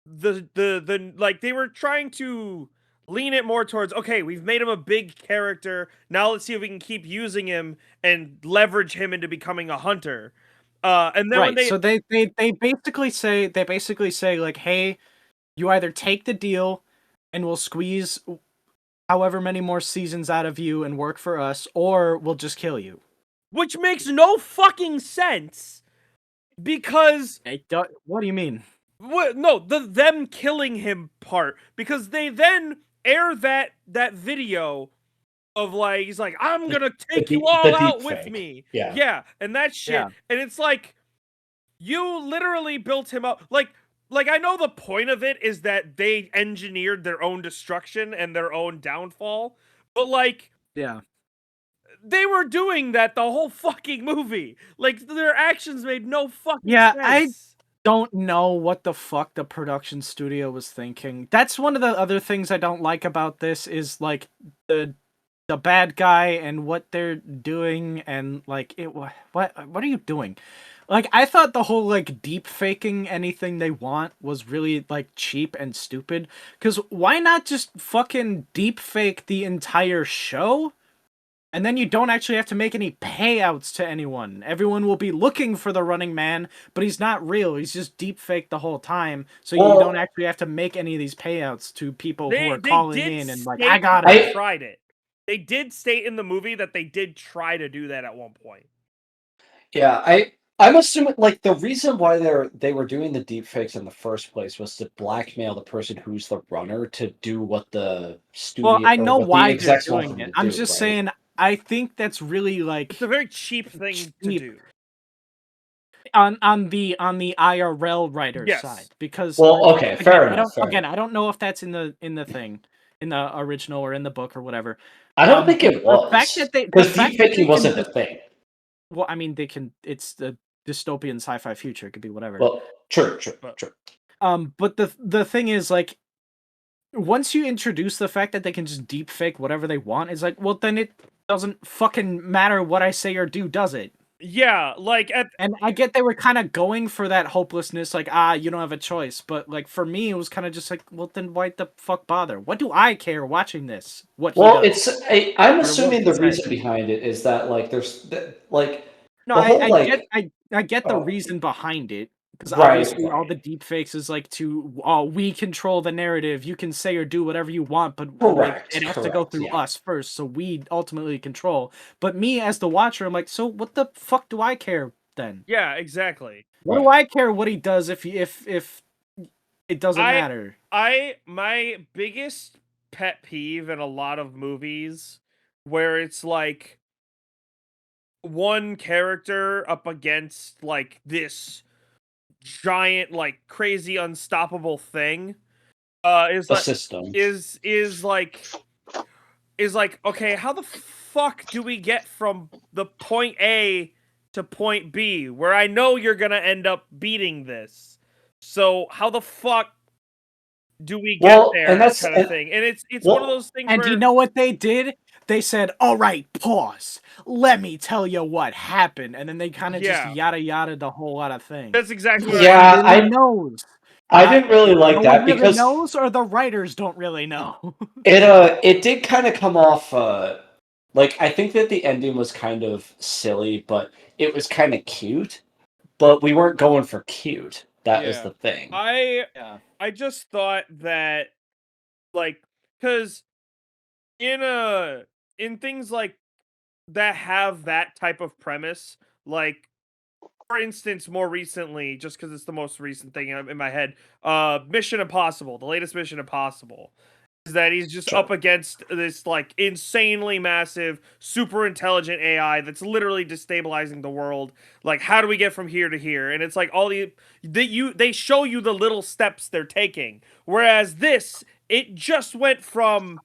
the like, they were trying to lean it more towards, okay, we've made him a big character. Now let's see if we can keep using him and leverage him into becoming a hunter. And then so they basically say like, hey, you either take the deal and we'll squeeze however many more seasons out of you and work for us, or we'll just kill you. Which makes no fucking sense, because... What do you mean? No, them killing him part, because they then air that video of, like, he's like, I'm gonna take you all out with me. Yeah, and that shit. Yeah. And it's like, you literally built him up. Like, I know the point of it is that they engineered their own destruction and their own downfall, but, like... Yeah. They were doing that the whole fucking movie. Like, their actions made no fucking sense. don't know what the fuck the production studio was thinking. That's one of the other things I don't like about this is like the bad guy and what they're doing and like what are you doing? Like I thought the whole like deep faking anything they want was really like cheap and stupid, cuz why not just fucking deep fake the entire show? And then you don't actually have to make any payouts to anyone. Everyone will be looking for the Running Man, but he's not real. He's just deep fake the whole time. So you don't actually have to make any of these payouts to people who are calling in and like, I got they it. tried it. They did state in the movie that they did try to do that at one point. Yeah, I'm assuming like the reason why they were doing the deep fakes in the first place was to blackmail the person who's the runner to do what the studio Well, I or know what the why they're execs want doing them it. to I'm do, just right? saying, I think that's really like It's a very cheap thing to cheap do. on the IRL writer's Yes. side because Well, okay, fair enough. I don't know if that's in the thing in the original or in the book or whatever. I don't think it was the fact that because deep faking wasn't the thing. Well, I mean, they can. It's the dystopian sci-fi future. It could be whatever. Well, true. But the thing is, like, once you introduce the fact that they can just deep fake whatever they want, it's like, well, then it doesn't fucking matter what I say or do, does it? Yeah, like and I get they were kind of going for that hopelessness, like, you don't have a choice. But like for me, it was kind of just like, well, then why the fuck bother? What do I care watching this? What? Well, he does? I'm assuming the reason behind it is that like there's like no, the whole I get the reason behind it. Because Right, obviously all right. the deep fakes is like we control the narrative. You can say or do whatever you want, but like Correct, it has to go correct, through yeah. us first, so we ultimately control. But me as the watcher, I'm like, so what the fuck do I care then? Yeah, exactly. What do I care what he does if it doesn't matter? My biggest pet peeve in a lot of movies where it's like one character up against like this giant, like crazy unstoppable thing is a like system. is like, okay, how the fuck do we get from the point A to point B where I know you're gonna end up beating this? So how the fuck do we get there? And that's kind of thing. And it's one of those things and where you know what they did? They said, all right, pause. Let me tell you what happened. And then they kind of just yada yada the whole lot of things. That's exactly what I knows. I didn't really like no that one really because knows, or the writers don't really know. it did kind of come off like I think that the ending was kind of silly, but it was kind of cute. But we weren't going for cute. That is the thing. I just thought that like because in things like that have that type of premise, like for instance, more recently, just because it's the most recent thing in my head, Mission Impossible, the latest Mission Impossible, is that he's just up against this like insanely massive, super intelligent AI that's literally destabilizing the world. Like, how do we get from here to here? And it's like all they show you the little steps they're taking. Whereas this, it just went from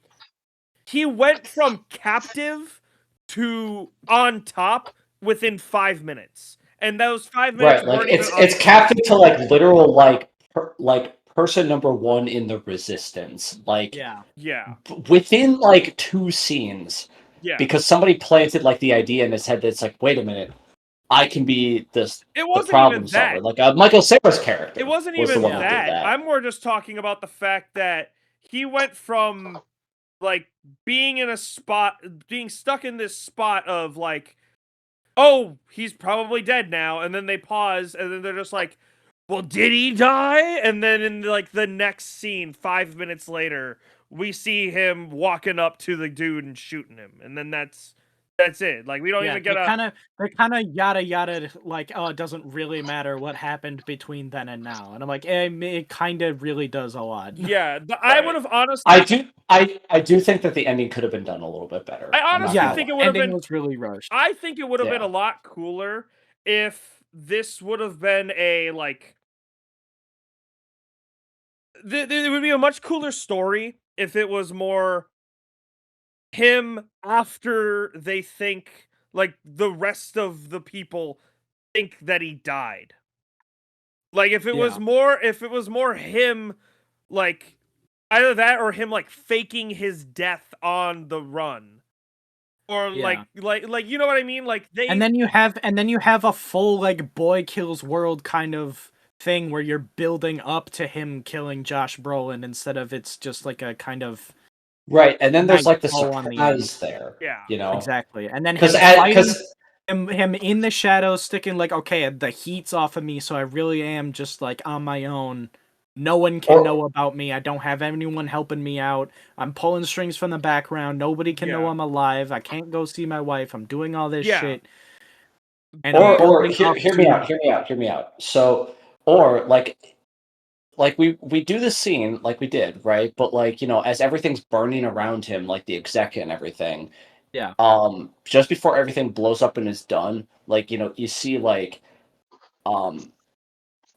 captive to on top within 5 minutes. And those 5 minutes Right, like weren't even it's captive to like literal like person number one in the resistance. Like within like 2 scenes. Yeah. Because somebody planted like the idea in his head that's like, wait a minute, I can be the wasn't problem even solver. that. Like Michael Cera's character. It wasn't was even the one that did that. I'm more just talking about the fact that he went from like being stuck in this spot of like, oh, he's probably dead now, and then they pause, and then they're just like, well, did he die? And then in like the next scene, 5 minutes later, we see him walking up to the dude and shooting him, and then that's it. Like we don't even get they're kind of yada yada like, oh, it doesn't really matter what happened between then and now. And I'm like, it kind of really does a lot. Yeah, I would have honestly. I do think that the ending could have been done a little bit better. I honestly think it would have been. Was really rushed. I think it would have been a lot cooler if this would have been a like. There would be a much cooler story if it was more him after they think like the rest of the people think that he died. Like if it was more him, like either that or him like faking his death on the run, or like you know what I mean? Like they and then you have a full like boy kills world kind of thing where you're building up to him killing Josh Brolin instead of it's just like a kind of Right, and then there's nice like the bow on the end. surprise there. Yeah. You know, Exactly, and then him because fighting him in the shadows, sticking like, okay, the heat's off of me, so I really am just like on my own. No one can know about me. I don't have anyone helping me out. I'm pulling strings from the background. Nobody can know I'm alive. I can't go see my wife. I'm doing all this shit. And I'm building up hear me out. So, or like we do this scene like we did, right? But like, you know, as everything's burning around him, like the exec and everything, yeah. Just before everything blows up and is done, like, you know, um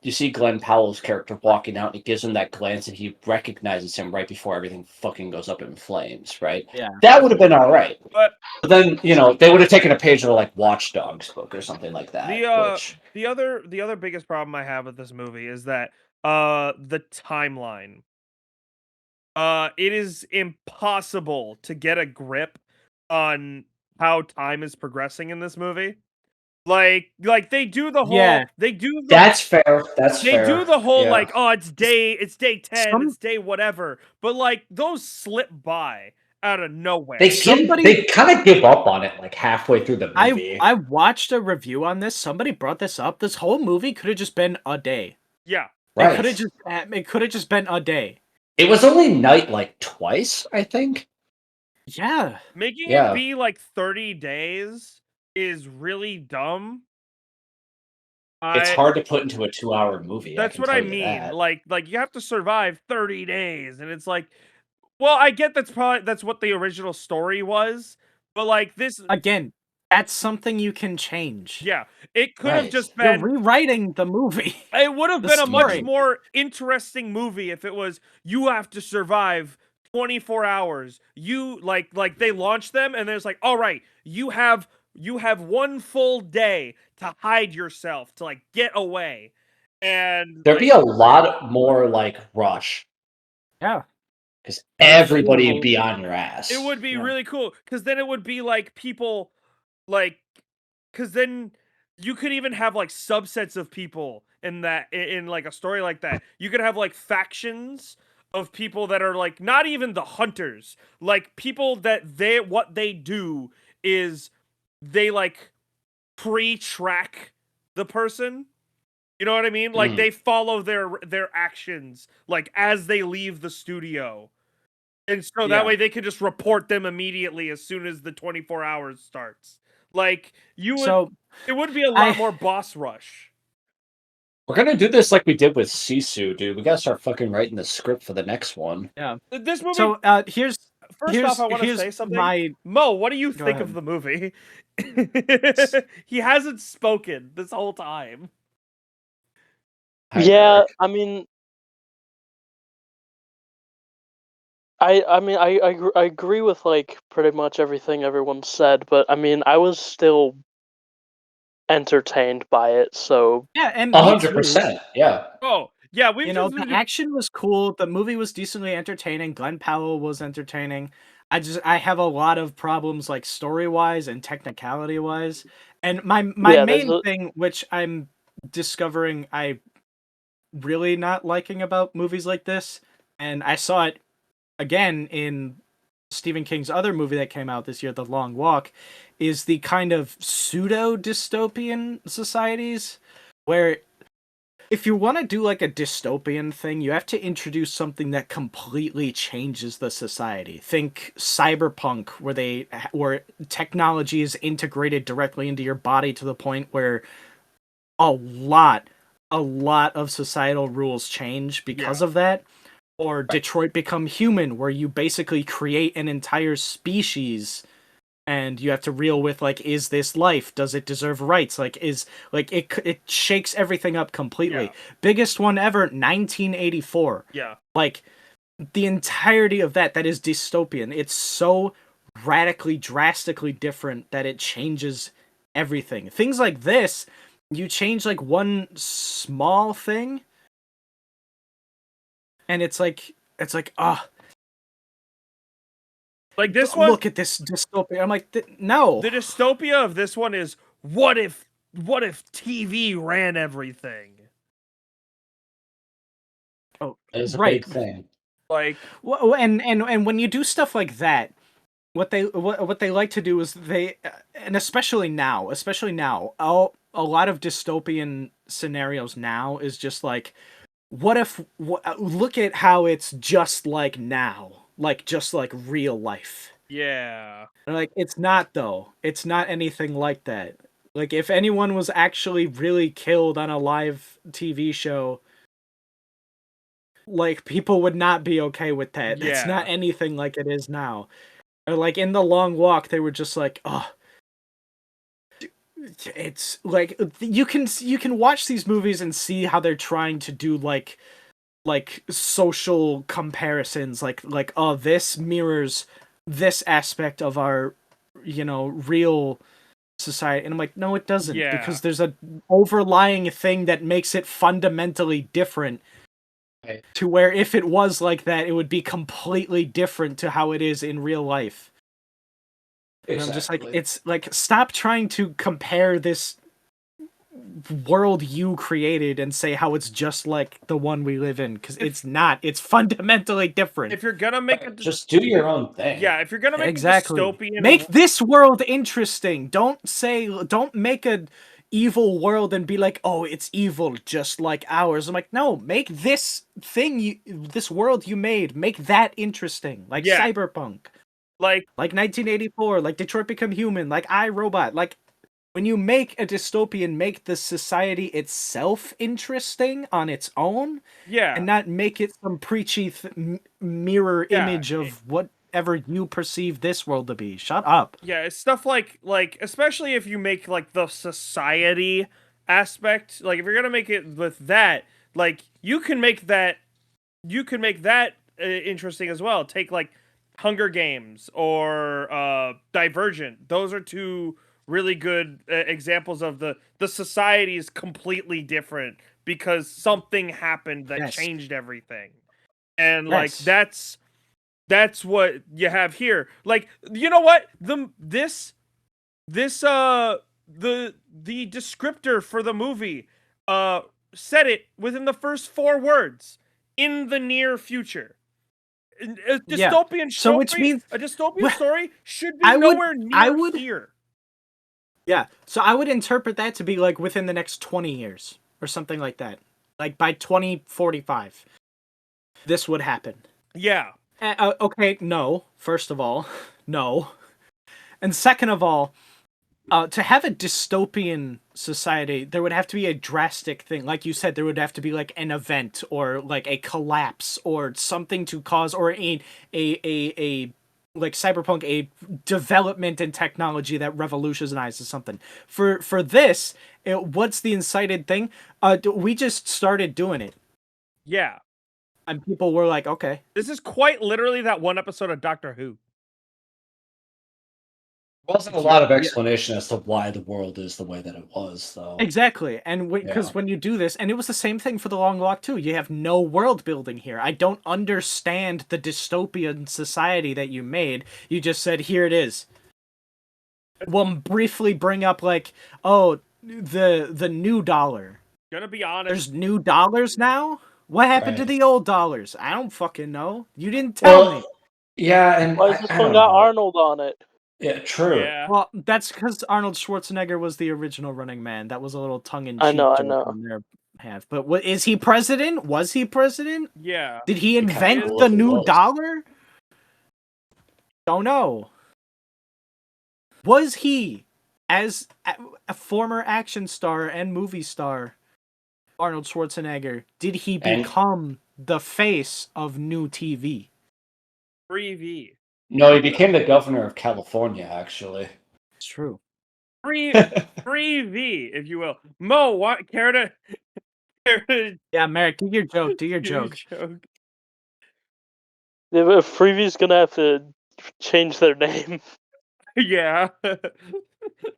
you see Glenn Powell's character walking out and he gives him that glance and he recognizes him right before everything fucking goes up in flames, right? Yeah. That would have been all right. But then, you know, they would have taken a page of like Watch Dogs book or something like that. The other biggest problem I have with this movie is that the timeline. It is impossible to get a grip on how time is progressing in this movie. Like they do the whole That's fair. That's they fair. do the whole Yeah. like, oh, it's day 10, it's day whatever. But like those slip by out of nowhere. They kind of give up on it like halfway through the movie. I watched a review on this. Somebody brought this up. This whole movie could have just been a day. Yeah. Right. It could have just been a day. It was only night like twice, I think. Yeah. Making it be like 30 days is really dumb. It's hard to put into a 2-hour movie. That's what I mean. Like you have to survive 30 days, and it's like, well, I get that's what the original story was, but like this again, that's something you can change. Yeah, it could have just been You're rewriting the movie. It would have been a much more interesting movie if it was you have to survive 24 hours. You like they launch them and there's like, all right, you have one full day to hide yourself, to like get away. And there'd be a lot more like rush. Yeah. Because everybody would be on your ass. It would be really cool. Because then it would be like people like because then you could even have like subsets of people in that in like a story like that. You could have like factions of people that are like not even the hunters, like people that what they do is they like pre-track the person. You know what I mean? Like they follow their actions like as they leave the studio. And so that way they can just report them immediately as soon as the 24 hours starts. Like it would be a lot more boss rush. We're gonna do this like we did with Sisu, dude. We gotta start fucking writing the script for the next one. Yeah. This movie. So here's off, I want to say something. Mo, what do you think of the movie? He hasn't spoken this whole time. Yeah, I mean, I agree with like pretty much everything everyone said, but I mean, I was still entertained by it. So yeah, and 100%. Yeah. Oh yeah, the action was cool. The movie was decently entertaining. Glenn Powell was entertaining. I have a lot of problems like story wise and technicality wise, and my main thing, which I'm discovering, I really not liking about movies like this, and I saw it again in Stephen King's other movie that came out this year, The Long Walk, is the kind of pseudo dystopian societies where if you want to do like a dystopian thing, you have to introduce something that completely changes the society. Think cyberpunk, where technology is integrated directly into your body to the point where a lot of societal rules change because of that. Or Detroit Become Human, where you basically create an entire species and you have to reel with, like, is this life? Does it deserve rights? Like, it shakes everything up completely. Yeah. Biggest one ever, 1984. Yeah. Like, the entirety of that is dystopian. It's so radically, drastically different that it changes everything. Things like this, you change like one small thing, and it's like Like this one, look at this dystopia. I'm like, no. the dystopia of this one is what if TV ran everything? Oh, It's a right. big thing. Like, Well, and when you do stuff like that, what they like to do is and especially now, a lot of dystopian scenarios now is just like, what if look at how it's just like now, like just like real life. yeah. And like, it's not though. It's not anything like that. Like, if anyone was actually really killed on a live TV show, like, people would not be okay with that. That's Yeah. not anything like it is now. Or like in The Long Walk, they were just like, oh, it's like you can watch these movies and see how they're trying to do like social comparisons, like oh, this mirrors this aspect of our real society, and I'm like, no, it doesn't, Yeah. because there's a overlying thing that makes it fundamentally different. Right. To where if it was like that, it would be completely different to how it is in real life. And I'm just like, it's like, stop trying to compare this world you created and say how it's just like the one we live in, because it's not. It's fundamentally different. If you're gonna make a just do your own thing. yeah, if you're gonna make Exactly. a dystopian, Make this world interesting. Don't make a evil world and be like, oh, it's evil just like ours. I'm like, no, make this this world you made, make that interesting, like Yeah. Cyberpunk, like 1984, like Detroit Become Human, like iRobot. Like, when you make a dystopian, make the society itself interesting on its own, yeah, and not make it some preachy mirror Yeah, image of whatever you perceive this world to be. Shut up. yeah, it's stuff like especially if you make like the society aspect, like if you're gonna make it with that, like you can make that interesting as well. Take like Hunger Games or Divergent. Those are two really good examples of the society is completely different because something happened that Yes. changed everything. And Yes. like that's what you have here. Like, you know what? The descriptor for the movie said it within the first 4 words: in the near future. A Yeah. dystopian So story, which means a dystopian story should be I would- nowhere I near would- here. Yeah. So I would interpret that to be like within the next 20 years or something like that. Like by 2045, this would happen. Yeah. Okay, no. First of all, no. And second of all, to have a dystopian society, there would have to be a drastic thing. Like you said, there would have to be like an event or like a collapse or something to cause, or a like Cyberpunk, a development in technology that revolutionizes something. For this, what's the incited thing? We just started doing it, Yeah. and people were like, okay. This is quite literally that one episode of Doctor Who. Wasn't a lot of explanation as to why the world is the way that it was, though. Exactly, and because when you do this, and it was the same thing for The Long Walk too. You have no world building here. I don't understand the dystopian society that you made. You just said, here it is. We'll briefly bring up like, oh, the new dollar. Gonna be honest. There's new dollars now? What happened to the old dollars? I don't fucking know. You didn't tell me. Yeah, and Why is this one got Arnold on it? Yeah, true. Yeah. Well, that's because Arnold Schwarzenegger was the original Running Man. That was a little tongue-in-cheek I know. on their half. But what is he president? Was he president? Yeah. Did he invent kinda the new was. dollar? Don't know. Was he, as a former action star and movie star, Arnold Schwarzenegger, did he become the face of new TV? 3V. No, he became the governor of California, actually. It's true. 3V, if you will. Mo, what? Care to Yeah, Merrick, do your joke. Do your joke. Yeah, but Freeview's gonna have to change their name. Yeah.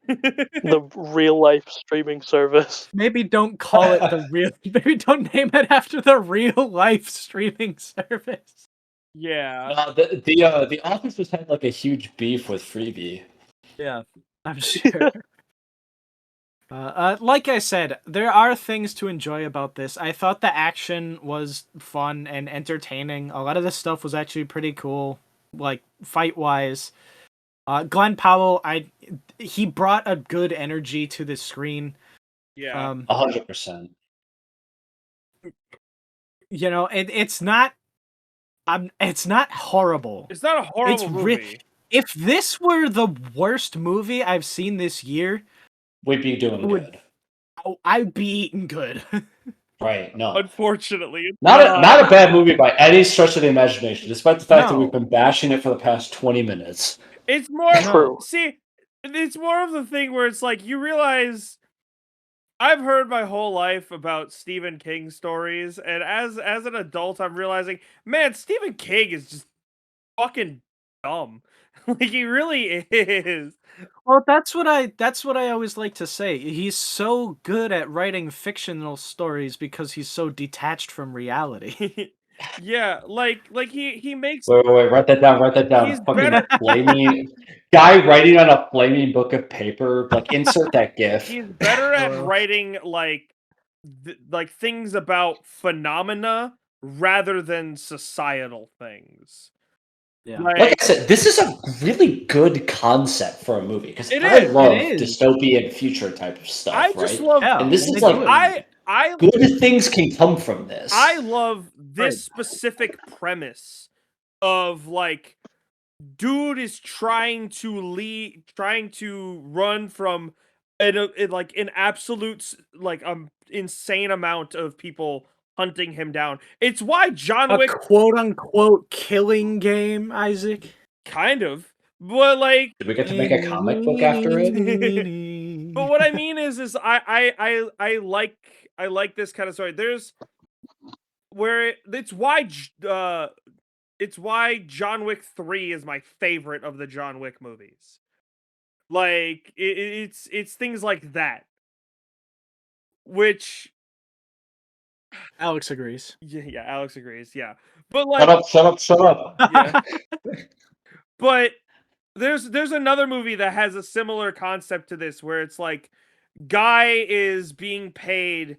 The real life streaming service. Maybe don't call it the real. Maybe don't name it after the real life streaming service. Yeah. No, the authors just had like a huge beef with Freebie. Yeah, I'm sure. Like I said, there are things to enjoy about this. I thought the action was fun and entertaining. A lot of the stuff was actually pretty cool, like fight wise. Glenn Powell, he brought a good energy to the screen. Yeah. 100%. You know, it's not. It's not horrible. It's not a horrible movie. If this were the worst movie I've seen this year, We'd be doing good. I'd be eating good. Right, no. Unfortunately, it's Not a bad movie by any stretch of the imagination, despite the fact that No. we've been bashing it for the past 20 minutes. It's more True. See, it's more of the thing where it's like you realize I've heard my whole life about Stephen King stories, and as an adult, I'm realizing, man, Stephen King is just fucking dumb. Like he really is. Well, that's what I always like to say. He's so good at writing fictional stories because he's so detached from reality. Yeah, like he makes Wait, write that down, write that down. He's Fucking better- flaming guy writing on a flaming book of paper. Like, insert that gif. he's better at Hello. writing like things about phenomena rather than societal things. Yeah. Like I said, this is a really good concept for a movie because It I is, it love is. dystopian future type of stuff, I right? just love Yeah, And this and is they like do it. I good things can come from this. I love this Right. specific premise of like dude is trying to run from an absolute like insane amount of people hunting him down. It's why John A Wick quote unquote killing game, Isaac. kind of, but like, Did we get to make a comic book after it? but what I mean is I like this kind of story. There's where it's why John Wick 3 is my favorite of the John Wick movies. Like it's things like that, which Alex agrees. yeah, Alex agrees. Yeah, but like Shut up. yeah, but there's another movie that has a similar concept to this where it's like guy is being paid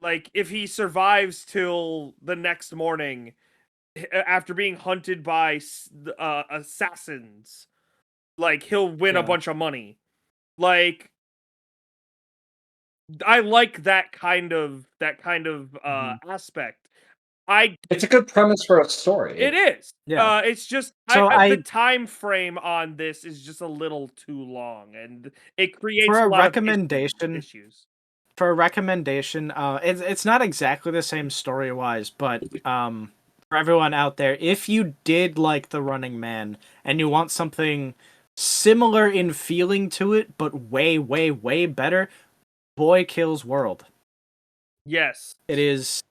like if he survives till the next morning after being hunted by assassins, like he'll win a Yeah. bunch of money. Like I like that kind of aspect. It's a good premise for a story. It is. Yeah. It's just So the time frame on this is just a little too long, and it creates For a a lot of recommendation, issues. it's not exactly the same story wise, but for everyone out there, if you did like The Running Man and you want something similar in feeling to it, but way, way, way better, Boy Kills World. Yes, It is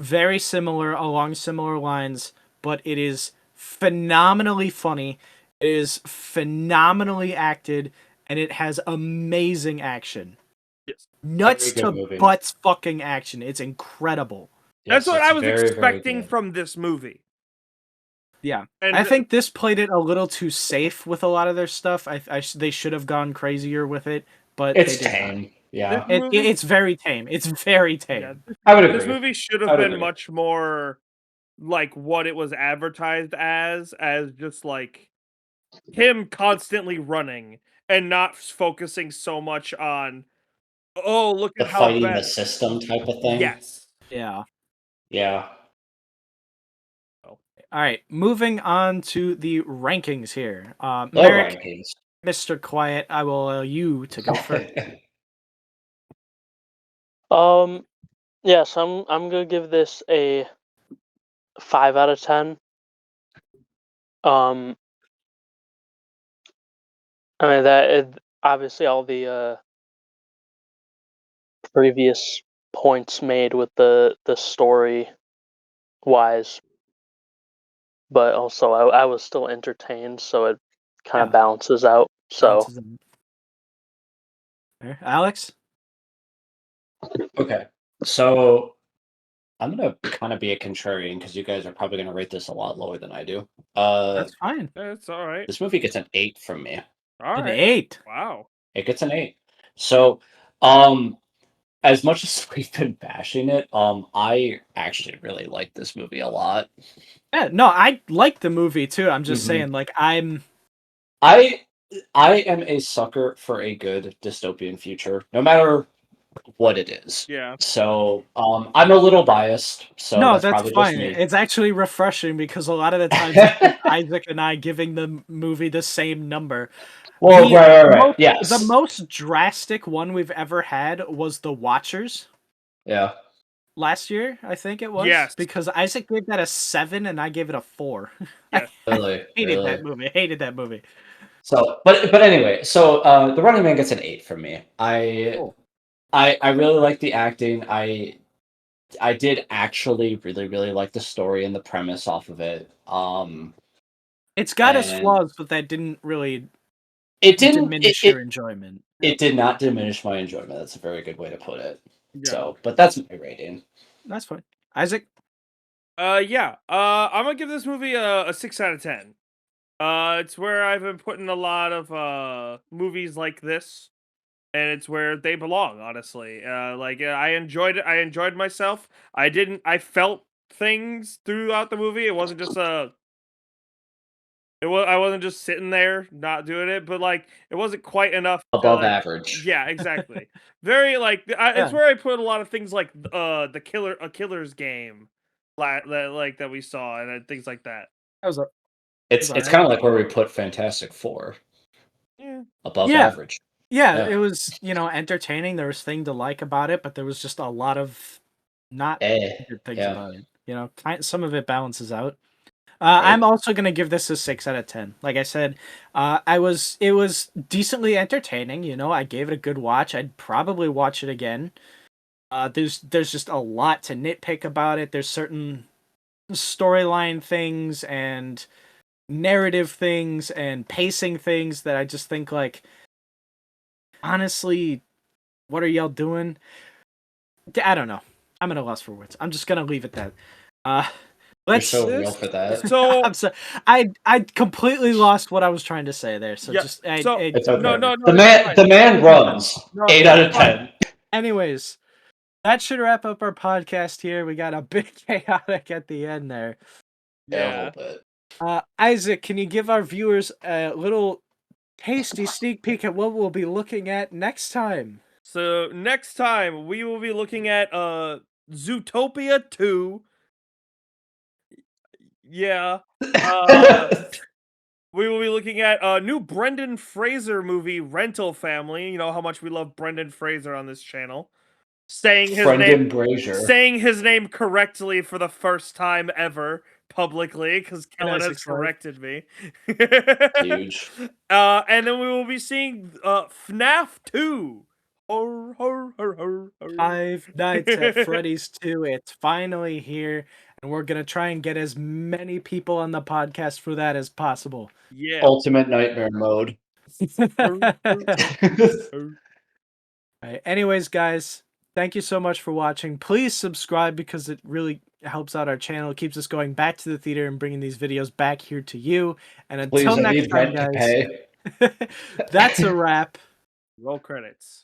very similar along similar lines, but it is phenomenally funny. It is phenomenally acted, and it has amazing action. yes. Nuts Very good to movie. butts fucking action. It's incredible. That's what it's I was very, very expecting good. from this movie. Yeah. And I think this played it a little too safe with a lot of their stuff. They should have gone crazier with it, but It's they did tame. not. Yeah, It's very tame. It's very tame. yeah, I would agree. this movie should I have would been agree. much more like what it was advertised as just like him constantly running and not focusing so much on oh look The at how fighting bad the system type of thing. yes Yeah. Yeah. All right, moving on to the rankings here. The Merrick, rankings. Mr. Quiet, I will allow you to go first. Yes, I'm gonna give this a 5 out of 10. I mean obviously all the previous points made with the story wise, but also I was still entertained, so it kind of Yeah. balances out. So Balances them. Alex? Okay, so I'm gonna kind of be a contrarian because you guys are probably gonna rate this a lot lower than I do. That's fine. It's all right. This movie gets an 8 from me. All An right. 8. Wow. It gets an 8. So, as much as we've been bashing it, I actually really like this movie a lot. Yeah, no, I like the movie too. I'm just Mhm. saying, like, I am a sucker for a good dystopian future, no matter what it is. Yeah. So, I'm a little biased, so no, that's that's probably just fine. me. It's actually refreshing because a lot of the times it's just Isaac and I giving the movie the same number. Well, The right. the Yes. most drastic one we've ever had was The Watchers Yeah. last year, I think it was. Yes. Because Isaac gave that a 7 and I gave it a 4. Yes. Really. Hated that movie. Hated that movie. So, but anyway, so The Running Man gets an 8 from me. Cool. I really like the acting. I did actually really like the story and the premise off of it. It's got its And flaws, but that didn't really it didn't diminish your enjoyment. it did not diminish my enjoyment. That's a very good way to put it. Yeah. So, but that's my rating. That's fine. Isaac? Yeah. I'm gonna give this movie a 6 out of 10. It's where I've been putting a lot of movies like this, and it's where they belong. Honestly, I enjoyed it. I enjoyed myself. I felt things throughout the movie. It wasn't just I wasn't just sitting there not doing it, but like it wasn't quite enough to Above like. average. Yeah, exactly. Very like it's Yeah. where I put a lot of things like the killer's game, that we saw and things like that. That was a It's alright. kind of like where we put Fantastic Four. Yeah. Above Yeah. average. Yeah, Yeah. it was, entertaining. There was thing to like about it, but there was just a lot of not good things Yeah. about it. Some of it balances out. Right. I'm also gonna give this a 6 out of 10. Like I said, it was decently entertaining. I gave it a good watch. I'd probably watch it again. There's just a lot to nitpick about it. There's certain storyline things and narrative things and pacing things that I just think like, honestly, what are y'all doing? I don't know. I'm at a loss for words. I'm just gonna leave it that. Let's. You're so real for that. So I'm sorry. I completely lost what I was trying to say there. So Yeah, just It's okay. no, The man runs. No, 8 out of it's fine. 10. Anyways, that should wrap up our podcast here. We got a bit chaotic at the end there. Yeah, a Yeah. little bit. Isaac, can you give our viewers a little tasty sneak peek at what we'll be looking at next time? So next time we will be looking at Zootopia 2. Yeah. We will be looking at a new Brendan Fraser movie, Rental Family. You know how much we love Brendan Fraser on this channel. Saying his name correctly for the first time ever publicly because Kellen has Isaac's life. corrected me. Huge. And then we will be seeing FNAF 2. Horror, horror, horror, horror. Five Nights at Freddy's 2. It's finally here, and we're gonna try and get as many people on the podcast for that as possible. Yeah. Ultimate nightmare mode. Right. Anyways, guys, thank you so much for watching. Please subscribe because it really helps out our channel. It keeps us going back to the theater and bringing these videos back here to you. And Please, until I next need time, rent to guys, pay. that's a wrap. Roll credits.